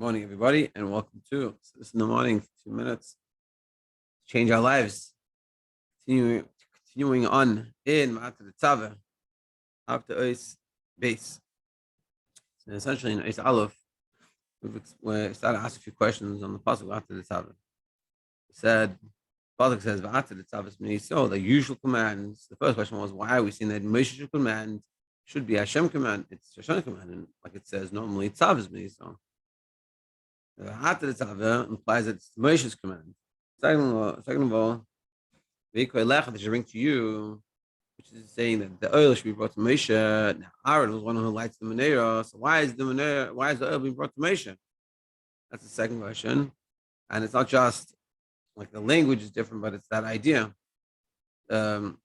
Morning, everybody, and welcome to this in the morning for 2 minutes. Change our lives. Continuing on in VeAta Tetzaveh up to Ois base. So essentially, in Ois Aleph, we started to ask a few questions on the pasuk VeAta Tetzaveh. It said, pasuk says VeAta Tetzaveh. So the usual commands. The first question was, why are we seeing that Moshe's command should be Hashem command? It's Hashem command, and like it says normally, Tzav is so. VeAta Tetzaveh implies that it's Moshe's command. Second of all, that should bring to you, which is saying that the oil should be brought to Moshe. Now Aaron was one who lights the menorah. So why is the oil being brought to Moshe? That's the second question. And it's not just like the language is different, but it's that idea. That's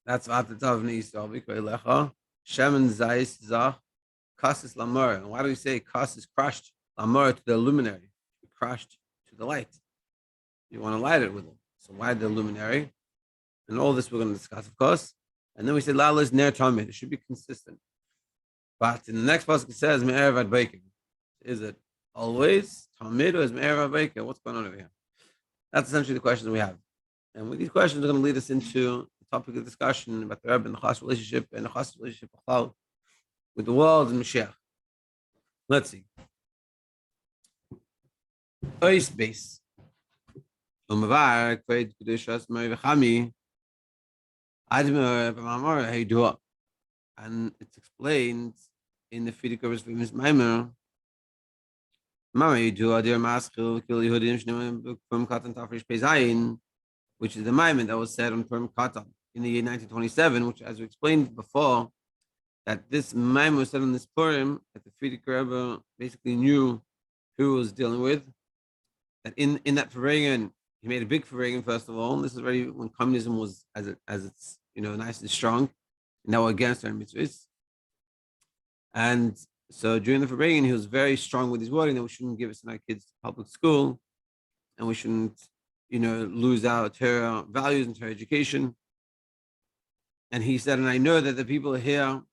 VeAta Tetzaveh. Shemen Zayis Zach Chassid Lamor. And why do we say Chassid is crushed? Lamor to the luminary, crushed to the light. You want to light it with it. So why the luminary? And all this we're going to discuss, of course. And then we say Lala is ner tamid. It should be consistent. But in the next pasuk it says me'er vad baking. Is it always tamid or is me'er vad baking? What's going on over here? That's essentially the questions we have. And with these questions, are going to lead us into the topic of discussion about the Rebbe and the Chassid relationship and the Chassid relationship with the world and Mashiach. Let's see. Ois base. And it's explained in the Rebbe's famous maamer. Which is the maamer that was said on Purim Katan in the year 1927, which, as we explained before, that this maamer was said on this Purim, that the Rebbe basically knew who he was dealing with. That in that Faragan, he made a big Faragan, first of all. And this is already when communism was as it's nice and strong, and now we're against our mitzvahs. And so during the Faragan, he was very strong with his wording that we shouldn't give our kids to public school, and we shouldn't, lose our Torah values and Torah education. And he said, and I know that the people here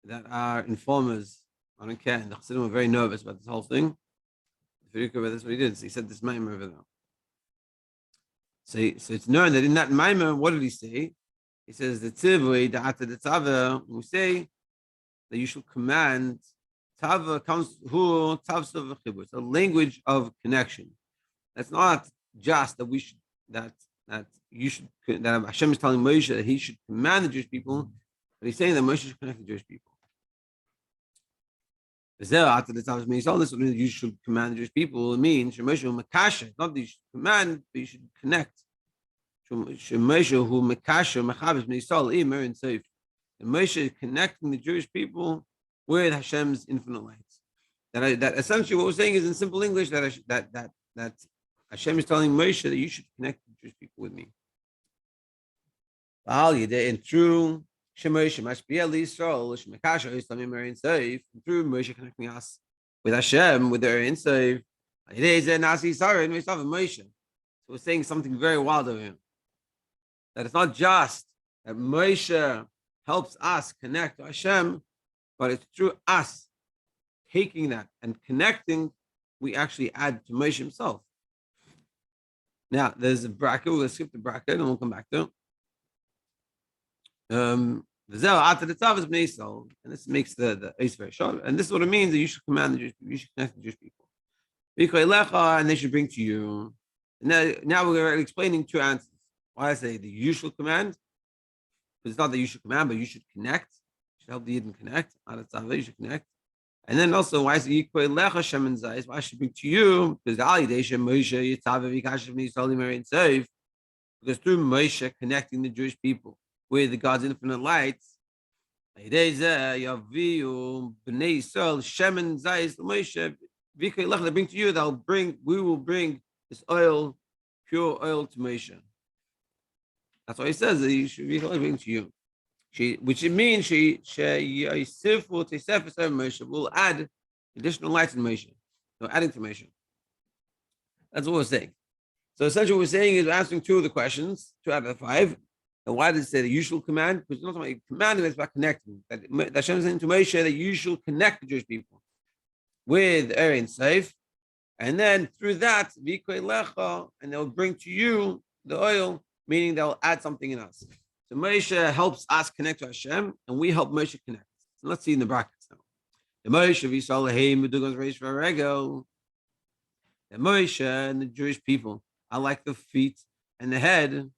that are informers, I don't care, and the Chassidim were very nervous about this whole thing. That's what he did. So he said this maamer over there. So it's known that in that maamer, what did he say? He says the tzivui VeAta Tetzaveh. When we say that you should command, tava comes who tavsov v'chibur. It's a language of connection. That's not just that we should that Hashem is telling Moshe that he should command the Jewish people, but he's saying that Moshe should connect the Jewish people. This means you should command the Jewish people. It means Moshe who makasher. Not that you should command, but you should connect. Moshe who makasher machabes meisol imer and safe. And Moshe is connecting the Jewish people with Hashem's infinite light. That essentially what we're saying is in simple English that Hashem is telling Moshe that you should connect the Jewish people with me. And through Moshe connecting us with Hashem, with their insafe. So we're saying something very wild over here. That it's not just that Moshe helps us connect to Hashem, but it's through us taking that and connecting, we actually add to Moshe himself. Now, there's a bracket. We're going to skip the bracket and we'll come back to it. VeAta Tetzaveh is meisol, and this makes the ace very short. And this is what it means that you should command the Jewish people, you should connect the Jewish people. And they should bring to you. And now we're explaining two answers. Why I say the usual command, because it's not that you should command, but you should connect. You should help the Yidden connect. You should connect. And then also, why is it why I should bring to you? Because through Moshe connecting the Jewish people with God's infinite light, they bring to you, we will bring this oil, pure oil to Moshe. That's why he says that you should bring to you. Which it means will add additional light in Moshe. So adding to Moshe. That's what we're saying. So essentially what we're saying is we're answering two of the questions, 2 out of the 5. And why does it say the usual command? Because it's not about commanding, it's about connecting. That Hashem is saying to Moshe that you should connect the Jewish people with Erin Safe, and then through that, and they'll bring to you the oil, meaning they'll add something in us. So Moshe helps us connect to Hashem, and we help Moshe connect. So let's see in the brackets now. The Moshe v'Yisrael Medugas Reish V'Regel. The Moshe and the Jewish people are like the feet and the head.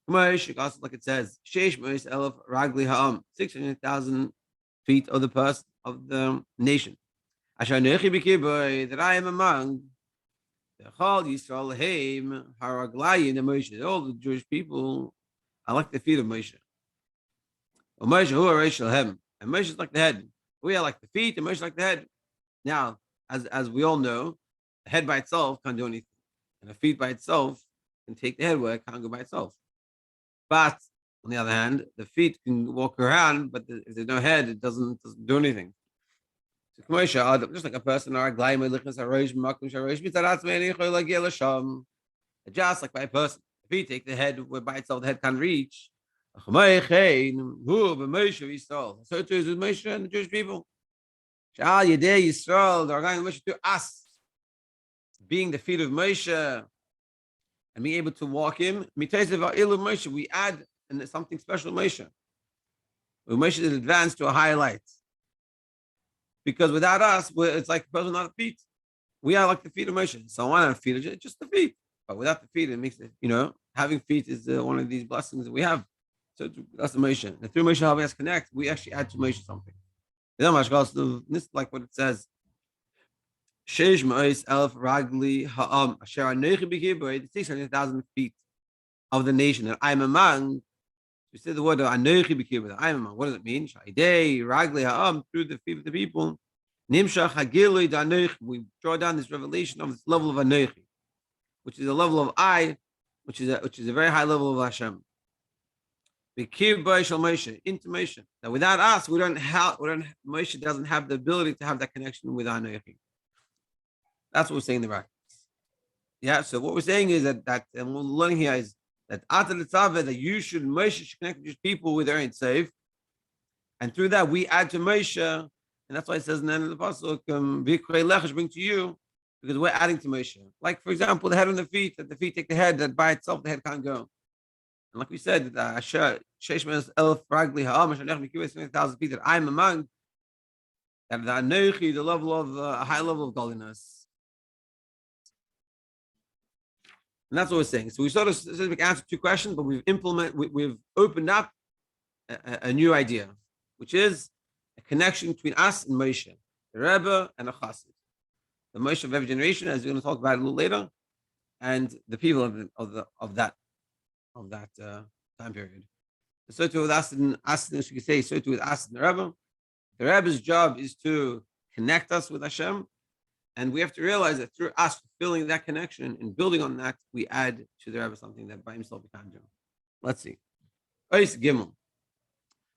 Moshe, also like it says, Sheish Moshe Elef Ragli Ha'am, 600,000 feet of the person of the nation. That I am among the Chal Yisrael Haim Haraglayim the Moshe. All the Jewish people are like the feet of Moshe. Moshe who are Rachel Hem, and Moshe is like the head. We are like the feet, and Moshe is like the head. Now, as we all know, the head by itself can't do anything, and the feet by itself can take the head where it can't go by itself. But on the other hand, the feet can walk around, but if there's no head, it doesn't do anything. So, just like a person, just like by a person, if he take the head where by itself the head can't reach. So too is with Moshe and the Jewish people. To us, being the feet of Moshe and being able to walk him, we add something special to Moshe. Moshe is advanced to a higher light. Because without us, it's like a person without feet. We are like the feet of Moshe. So one feet is just the feet. But without the feet, it makes it, having feet is one of these blessings that we have. So that's the Moshe. And through Moshe, helping us connect, we actually add to Moshe something. This is like what it says. Sheish Ma'is Elf Ragli Ha'am Asher Anechi B'Kibur, 600,000 feet of the nation that I'm among. We said the word Anechi B'Kibur, I'm among. What does it mean? Shaidei Ragli Ha'am, through the feet of the people. Nimshach Hagilui D'Anechi. We draw down this revelation of this level of Anechi, which is a level of I, which is a very high level of Hashem. B'Kibur Shal Moshe, into Moshe. Now without us, Moshe doesn't have the ability to have that connection with Anechi. That's what we're saying in the brackets. Yeah, so what we're saying is that and we're learning here is that VeAta Tetzaveh, that Moshe should connect with people with their safe, and through that we add to Moshe, and that's why it says in the end of the pasuk, bring to you, because we're adding to Moshe. Like for example, the head and the feet, that the feet take the head, that by itself the head can't go. And like we said, that Sheish Elf Ragli Ha'am 1,000 feet that I'm among, that the Anechi, the level of a high level of godliness. And that's what we're saying. So we sort of answered two questions, but we've opened up a new idea, which is a connection between us and Moshe, the Rebbe and the Chassid, the Moshe of every generation, as we're going to talk about a little later, and the people of that time period. So too with us and as we could say, so too with us and the Rebbe. The Rebbe's job is to connect us with Hashem. And we have to realize that through us fulfilling that connection and building on that, we add to the Rebbe something that by himself he can't do. Let's see. Gimmel.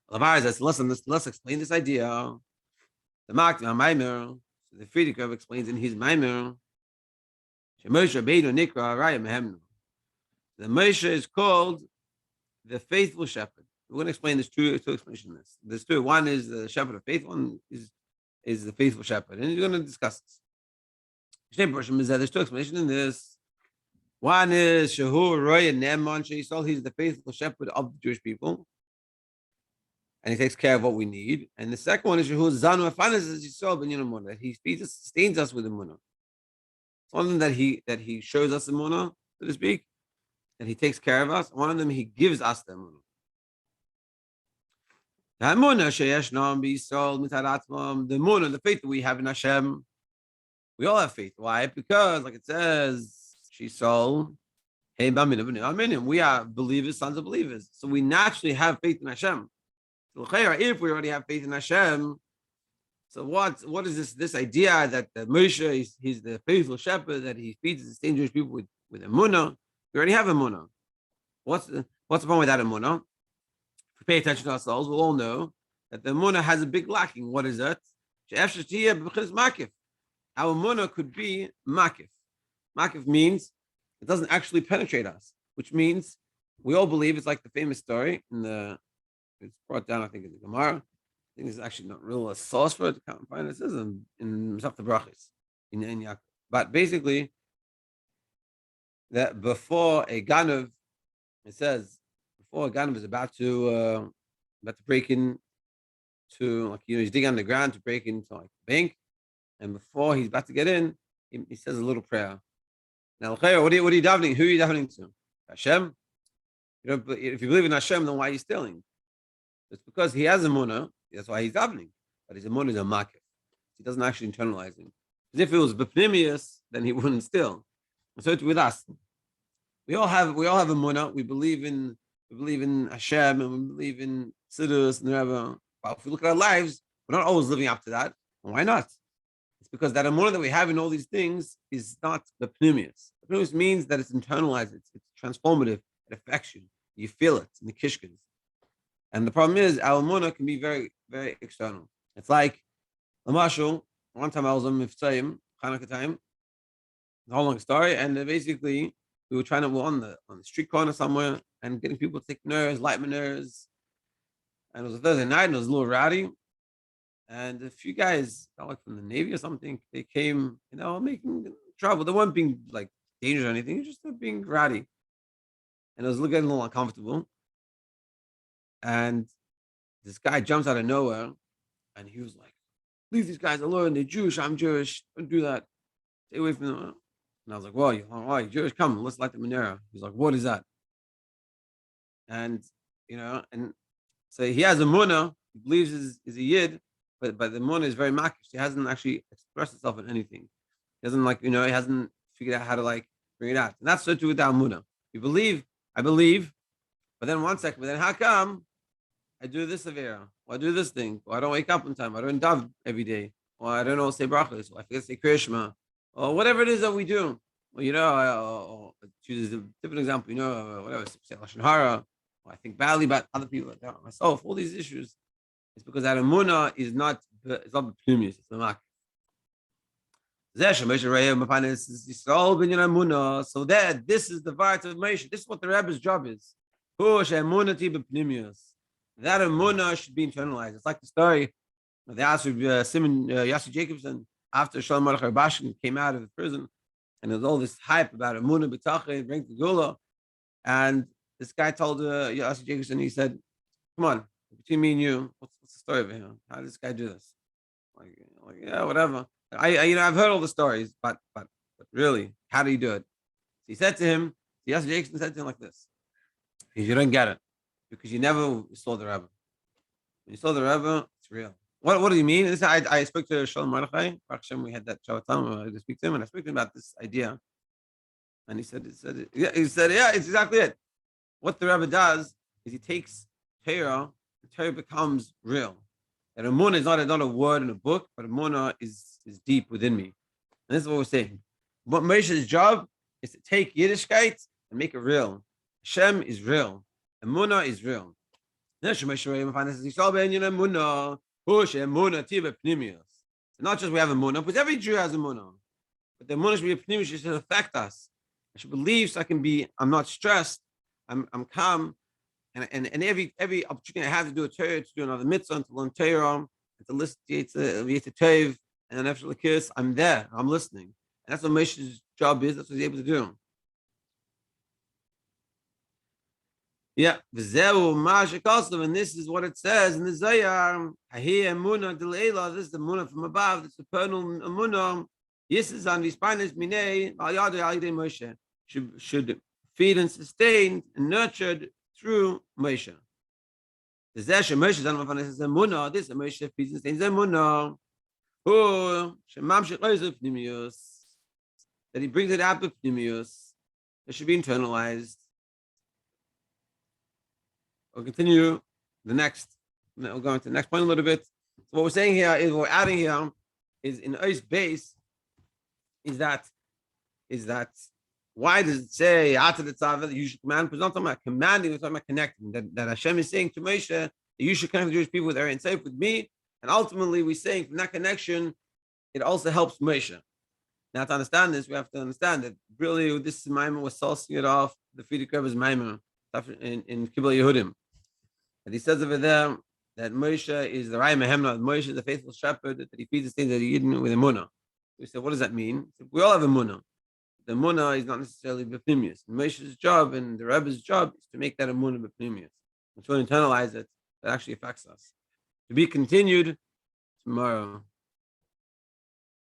Let's explain this idea. The maamer. So the Friedrich Rebbe explains in his maamer. The Moshe is called the faithful shepherd. We're going to explain this two explanations. There's two. One is the shepherd of faith. One is the faithful shepherd, and you're going to discuss this. There's two explanations in this. One is Shahu Roy and Ne'eman She'Yisrael. He's the faithful shepherd of the Jewish people, and he takes care of what we need. And the second one is Shahu Zanu Afanas Yisrael Ben Yinamuna, that he feeds us, sustains us with the munah. One of them that he shows us the munah, so to speak, and he takes care of us. One of them he gives us the munah. The munah, the faith that we have in Hashem. We all have faith. Why? Because, like it says, she sold. Hey, we are believers, sons of believers. So we naturally have faith in Hashem. So if we already have faith in Hashem, so what is this idea that Moshe he's the faithful shepherd, that he feeds the sustains Jewish people with a munah? We already have a munah. What's the problem with that munah? If we pay attention to ourselves, we'll all know that the munah has a big lacking. What is it? Our munah could be makif. Makif means it doesn't actually penetrate us, which means we all believe it's like the famous story it's brought down, I think, in the Gemara, think it's actually not real a source for it. I can't find it. It says in Masach the Brachis in Yaakov. But basically, that before a Ganav, it says before a Ganav is about to break in to, like, he's digging on the ground to break into like the bank, and before he's about to get in, he says a little prayer. Now, what are you davening? Who are you davening to? Hashem. If you believe in Hashem, then why are you stealing? It's because he has a munah. That's why he's davening. But his munah is a makif. He doesn't actually internalize him. Because if it was bepnimius, then he wouldn't steal. And so it's with us. We all have a munah. We believe in Hashem, and we believe in Siddur and Rebbe. But if we look at our lives, we're not always living up to that. And why not? It's because that munah that we have in all these things is not bepnimius. Bepnimius means that it's internalized. It's transformative. It affects you. You feel it in the kishkins. And the problem is, our munah can be very, very external. It's like, Lamashul, one time I was on Miftzayim, Chanukah time, the whole long story, and basically, we were on the street corner somewhere, and getting people to take nerves, light nerves, and it was a Thursday night, and it was a little rowdy, and a few guys, like from the Navy or something, they came, making trouble. They weren't being, like, dangerous or anything, just being rowdy. And it was getting a little uncomfortable. And this guy jumps out of nowhere, and he was like, "Leave these guys alone. They're Jewish. I'm Jewish. Don't do that. Stay away from them." And I was like, "Well, you're Jewish? Come, let's light the menorah." He's like, "What is that?" And and so he has a munah. He believes is a yid, but the munah is very makish. He hasn't actually expressed himself in anything. He doesn't he hasn't figured out how to bring it out. And that's so too with our munah. You believe, I believe, but then one second, but then how come I do this avera, or I do this thing, or I don't wake up on time, I don't daven every day, or I don't know say brachos, or I forget to say kriyashma, or whatever it is that we do. Well, or choose a different example, whatever, say lashon hara, or I think badly about other people, about myself. All these issues, it's because that emunah is not b'pnimis, it's the mak. So that this is the VeAta of Moshe. This is what the Rebbe's job is. That emunah should be internalized. It's like the story of the Simon Yossi Jacobson after Shalom Mordechai Bashin came out of the prison, and there's all this hype about emunah b'tachei, bring the gula, and this guy told Yossi Jacobson, he said, "Come on, between me and you, what's the story over here? How did this guy do this?" Like yeah, whatever. I've heard all the stories, but really, how do you do it? So he said to him, Yossi Jacobson said to him like this: "You don't get it because you never saw the Rebbe. When you saw the Rebbe, it's real." What do you mean? This, I spoke to Shalom Mordechai. We had that Shabbat I speak to him, and I spoke to him about this idea. And he said, yeah, it's exactly it. What the Rebbe does is he takes Torah, and Torah becomes real. And emunah is not a word in a book, but emunah is deep within me. And this is what we're saying. But Moshe's job is to take Yiddishkeit and make it real. Hashem is real. Emunah is real. Not just we have emunah, because every Jew has emunah. But the emunah should be a pneumius, it should affect us. I should believe so I'm not stressed, I'm calm, and every opportunity I have to do a Torah, to do another mitzvah, to learn Torah, and to listen to VeAta Tetzaveh, and then after the kiss, I'm there, I'm listening. And that's what Moshe's job is, that's what he's able to do. Yeah, and this is what it says in the Zayar. This is the emunah from above, the supernal emunah. This is on these spineless minei Moshe should feed and sustain and nurtured through Moshe. The Zesha Moshe is emunah. This Moshe feeds and sustains emunah. That he brings it out with pnimius. It should be internalized. We'll continue we'll go into the next point a little bit. So what we're saying here is, what we're adding here is in Ois base is that why does it say VeAta Tetzaveh that you should command? Because we're not talking about commanding, we're talking about connecting. That Hashem is saying to Moshe that you should connect the Jewish people with Eretz Safe with me, and ultimately we're saying from that connection, it also helps Moshe. Now to understand this, we have to understand that really this maamer was sourcing it off the Frierdiker Rebbe's maamer in Gimmel Yehudim. And he says over there that Moshe is the Rai Mehemna, Moshe is the faithful shepherd, that he feeds the things that he eaten with emunah. We said, what does that mean? Said, we all have emunah. The emunah is not necessarily b'pnimius. Moshe's job and the Rebbe's job is to make that emunah b'pnimius. And to internalize it, that actually affects us. To be continued tomorrow.